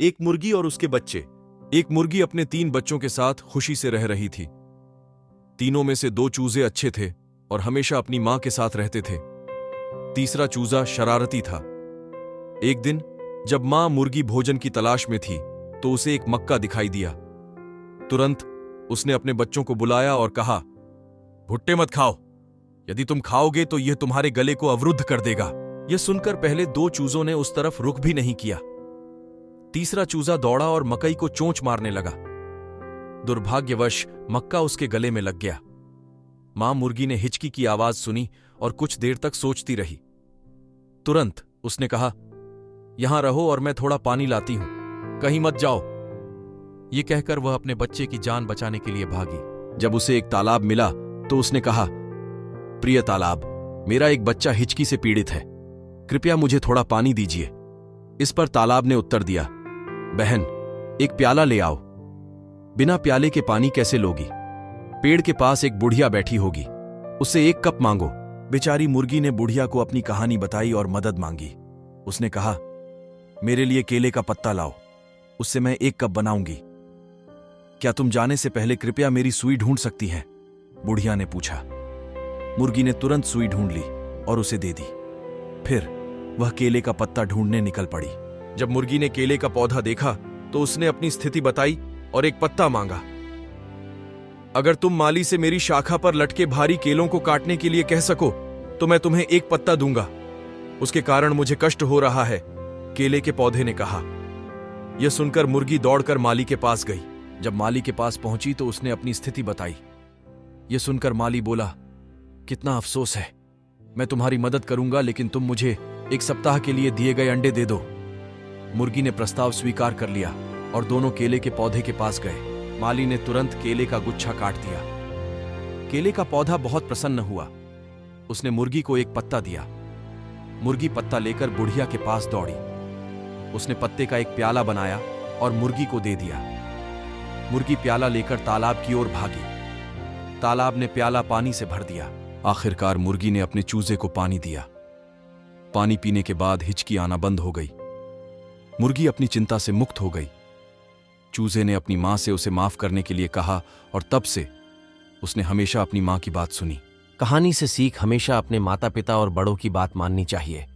एक मुर्गी और उसके बच्चे। एक मुर्गी अपने 3 बच्चों के साथ खुशी से रह रही थी। तीनों में से 2 चूजे अच्छे थे और हमेशा अपनी मां के साथ रहते थे। तीसरा चूजा शरारती था। एक दिन जब मां मुर्गी भोजन की तलाश में थी तो उसे एक मक्का दिखाई दिया। तुरंत उसने अपने बच्चों को बुलाया और कहा, भुट्टे मत खाओ, यदि तुम खाओगे तो यह तुम्हारे गले को अवरुद्ध कर देगा। यह सुनकर पहले 2 चूजों ने उस तरफ रुख भी नहीं किया। तीसरा चूजा दौड़ा और मकई को चोंच मारने लगा। दुर्भाग्यवश मक्का उसके गले में लग गया। मां मुर्गी ने हिचकी की आवाज सुनी और कुछ देर तक सोचती रही। तुरंत उसने कहा, यहां रहो और मैं थोड़ा पानी लाती हूं, कहीं मत जाओ। यह कहकर वह अपने बच्चे की जान बचाने के लिए भागी। जब उसे एक तालाब मिला तो उसने कहा, प्रिय तालाब, मेरा एक बच्चा हिचकी से पीड़ित है, कृपया मुझे थोड़ा पानी दीजिए। इस पर तालाब ने उत्तर दिया, बहन, एक प्याला ले आओ। बिना प्याले के पानी कैसे लोगी? पेड़ के पास एक बुढ़िया बैठी होगी, उससे 1 कप मांगो। बेचारी मुर्गी ने बुढ़िया को अपनी कहानी बताई और मदद मांगी। उसने कहा, मेरे लिए केले का पत्ता लाओ, उससे मैं 1 कप बनाऊंगी। क्या तुम जाने से पहले कृपया मेरी सुई ढूंढ सकती हैं? बुढ़िया ने पूछा। मुर्गी ने तुरंत सुई ढूंढ ली और उसे दे दी। फिर वह केले का पत्ता ढूंढने निकल पड़ी। जब मुर्गी ने केले का पौधा देखा तो उसने अपनी स्थिति बताई और एक पत्ता मांगा। अगर तुम माली से मेरी शाखा पर लटके भारी केलों को काटने के लिए कह सको तो मैं तुम्हें 1 पत्ता दूंगा, उसके कारण मुझे कष्ट हो रहा है, केले के पौधे ने कहा। यह सुनकर मुर्गी दौड़कर माली के पास गई। जब माली के पास पहुंची तो उसने अपनी स्थिति बताई। यह सुनकर माली बोला, कितना अफसोस है, मैं तुम्हारी मदद करूंगा लेकिन तुम मुझे 1 सप्ताह के लिए दिए गए अंडे दे दो। मुर्गी ने प्रस्ताव स्वीकार कर लिया और दोनों केले के पौधे के पास गए। माली ने तुरंत केले का गुच्छा काट दिया। केले का पौधा बहुत प्रसन्न हुआ। उसने मुर्गी को 1 पत्ता दिया। मुर्गी पत्ता लेकर बुढ़िया के पास दौड़ी। उसने पत्ते का एक प्याला बनाया और मुर्गी को दे दिया। मुर्गी प्याला लेकर तालाब की ओर भागी। तालाब ने प्याला पानी से भर दिया। आखिरकार मुर्गी ने अपने चूजे को पानी दिया। पानी पीने के बाद हिचकी आना बंद हो गई। मुर्गी अपनी चिंता से मुक्त हो गई। चूजे ने अपनी मां से उसे माफ करने के लिए कहा और तब से उसने हमेशा अपनी मां की बात सुनी। कहानी से सीख, हमेशा अपने माता पिता और बड़ों की बात माननी चाहिए।